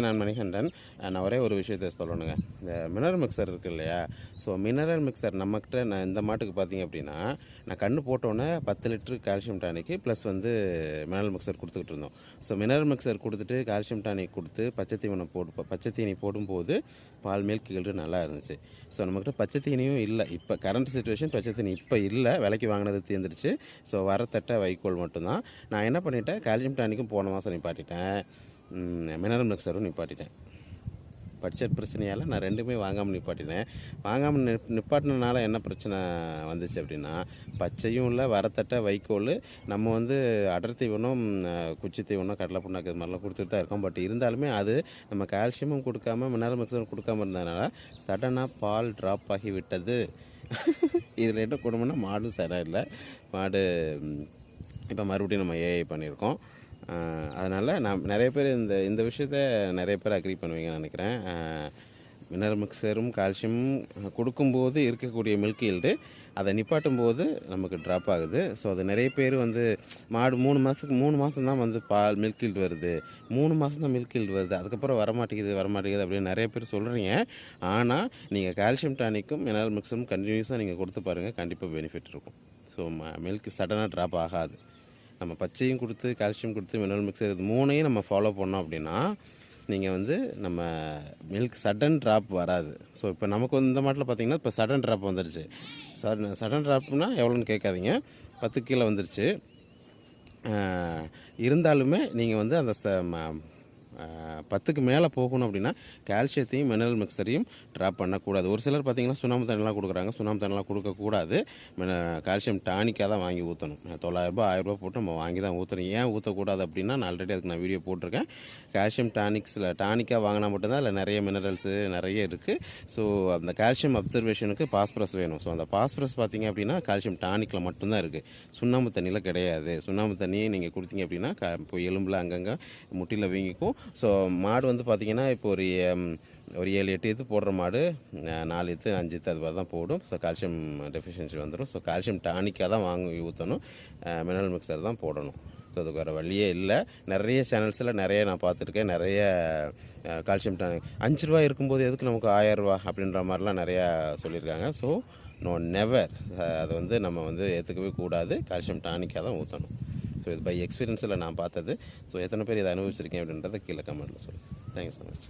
நான் மணிகண்டன். நான் ஒரே ஒரு விஷயத்த சொல்லணுங்க. இந்த மினரல் மிக்சர் இருக்குது இல்லையா? ஸோ மினரல் மிக்சர் நம்மக்கிட்ட நான் இந்த மாட்டுக்கு பார்த்தீங்க அப்படின்னா, நான் கன்று போட்டோன்னே 10 லிட்டரு கால்சியம் டானிக்கு ப்ளஸ் வந்து மினரல் மிக்சர் கொடுத்துக்கிட்டு இருந்தோம். ஸோ மினரல் மிக்சர் கொடுத்துட்டு கால்சியம் டானிக் கொடுத்து பச்சை தீனி போடும்போது பால் மில்க் ஈல்டு நல்லா இருந்துச்சு. ஸோ நம்மக்கிட்ட பச்சை தீனியும் இல்லை. இப்போ கரண்ட் சிச்சுவேஷன் பச்சை தீனி இப்போ இல்லை, விலைக்கு வாங்கினது தீர்ந்துருச்சு. ஸோ வரத்தட்ட வைக்கோல் மட்டும்தான். நான் என்ன பண்ணிட்டேன், கால்சியம் டானிக்கும் போன மாதம் நிப்பாட்டிட்டேன், மினரல் மிக்சரும் நிப்பாட்டிட்டேன். பட்ஜெட் பிரச்சனையால் நான் ரெண்டுமே வாங்காமல் நிப்பாட்டினேன். வாங்காமல் நிப்பாட்டினால என்ன பிரச்சனை வந்துச்சு அப்படின்னா, பச்சையும் இல்லை, வரத்தட்ட வைக்கோல். நம்ம வந்து அடர் தீவனம், குச்சி தீவனம், கடலை புண்ணாக்கு இது மாதிரிலாம் கொடுத்துட்டு தான் இருக்கோம். பட் இருந்தாலுமே அது நம்ம கால்சியமும் கொடுக்காம மினரல் மிக்சரும் கொடுக்காம இருந்ததுனால சடனாக பால் ட்ராப் ஆகி விட்டது. இதில் என்ன கொடுமைன்னா, மாடும் சடம் இல்லை. மாடு இப்போ மறுபடியும் நம்ம ஏஐ பண்ணியிருக்கோம். அதனால் நான் நிறைய பேர் இந்த விஷயத்த நிறைய பேர் அக்ரி பண்ணுவீங்கன்னு நினைக்கிறேன். மினரல் மிக்சரும் கால்சியமும் கொடுக்கும்போது இருக்கக்கூடிய மில்க் ஈல்டு அதை நிப்பாட்டும் போது நமக்கு ட்ராப் ஆகுது. ஸோ அது நிறைய பேர் வந்து மாடு 3 மாதம் தான் வந்து பால் மில்க் ஈல்டு வருது, 3 மாதம் தான் மில்க் ஈல்டு வருது, அதுக்கப்புறம் வரமாட்டேங்குது அப்படின்னு நிறைய பேர் சொல்கிறீங்க. ஆனால் நீங்கள் கால்சியம் டானிக்கும் மினரல் மிக்சரும் கண்டினியூஸாக நீங்கள் கொடுத்து பாருங்கள், கண்டிப்பாக பெனிஃபிட் இருக்கும். ஸோ மில்க் சடனாக ட்ராப் ஆகாது. நம்ம பச்சையும் கொடுத்து கால்சியம் கொடுத்து மினரல் மிக்சர் இது 3ஐயும் நம்ம ஃபாலோ பண்ணோம் அப்படின்னா நீங்கள் வந்து நம்ம மில்க் சடன் ட்ராப் வராது. ஸோ இப்போ நமக்கு வந்து இந்த மாட்டில் பார்த்திங்கன்னா இப்போ சடன் ட்ராப் வந்துருச்சு. சடன் ட்ராப்னா எவ்வளோன்னு கேட்காதீங்க, 10 கீழே வந்துருச்சு. இருந்தாலுமே நீங்கள் வந்து அந்த 10க்கு மேலே போகணும் அப்படின்னா கால்சியத்தையும் மினரல் மிக்சரையும் ட்ராப் பண்ணக்கூடாது. ஒரு சிலர் பார்த்திங்கன்னா சுண்ணாம்பு தண்ணிலாம் கொடுக்குறாங்க. சுண்ணாம்பு தண்ணிலாம் கொடுக்கக்கூடாது. கால்சியம் டானிக்காக தான் வாங்கி ஊற்றணும். 900 ரூபாய் 1000 ரூபா போட்டு நம்ம வாங்கி தான் ஊற்றணும். ஏன் ஊற்றக்கூடாது அப்படின்னா, நான் ஆல்ரெடி அதுக்கு நான் வீடியோ போட்டிருக்கேன். கால்சியம் டானிக்காக வாங்கினா மட்டும்தான் அதில் நிறைய மினரல்ஸு நிறைய இருக்குது. ஸோ அந்த கால்சியம் அப்சர்வேஷனுக்கு பாஸ்பரஸ் வேணும். ஸோ அந்த பாஸ்பரஸ் பார்த்திங்க அப்படின்னா கால்சியம் டானிக்கில் மட்டும்தான் இருக்குது, சுண்ணாம்பு தண்ணியில் கிடையாது. சுண்ணாம்பு தண்ணியை நீங்கள் கொடுத்தீங்க அப்படின்னா இப்போ எலும்பில் அங்கங்கே முட்டியில் வீங்கிக்கும். ஸோ மாடு வந்து பார்த்திங்கன்னா இப்போ ஒரு 7-8 ஈத்து போடுற மாடு 4 ஈத்து 5 ஈத்து அது மாதிரி தான் போடும். ஸோ கால்சியம் டெஃபிஷியன்சி வந்துடும். ஸோ கால்சியம் டானிக்காக தான் வாங்கி ஊற்றணும், மினரல் மிக்சர் தான் போடணும். ஸோ அதுக்கு வேறு வழியே இல்லை. நிறைய சேனல்ஸில் நிறைய நான் பார்த்துருக்கேன். நிறைய கால்சியம் டானிக் 5 ரூபா இருக்கும்போது எதுக்கு நமக்கு 1000 ரூபா அப்படின்ற மாதிரிலாம் நிறையா சொல்லியிருக்காங்க. ஸோ நெவர், அதை வந்து நம்ம வந்து ஏற்றுக்கவே கூடாது. கால்சியம் டானிக்காக தான் ஊற்றணும். ஸோ இது பை எக்ஸ்பீரியன்ஸில் நான் பார்த்தது. ஸோ எத்தனை பேர் இதை அனுபவிச்சிருக்கேன் அப்படின்றத கீழே கமெண்ட்டில் சொல்லுங்கள். Thank you so much.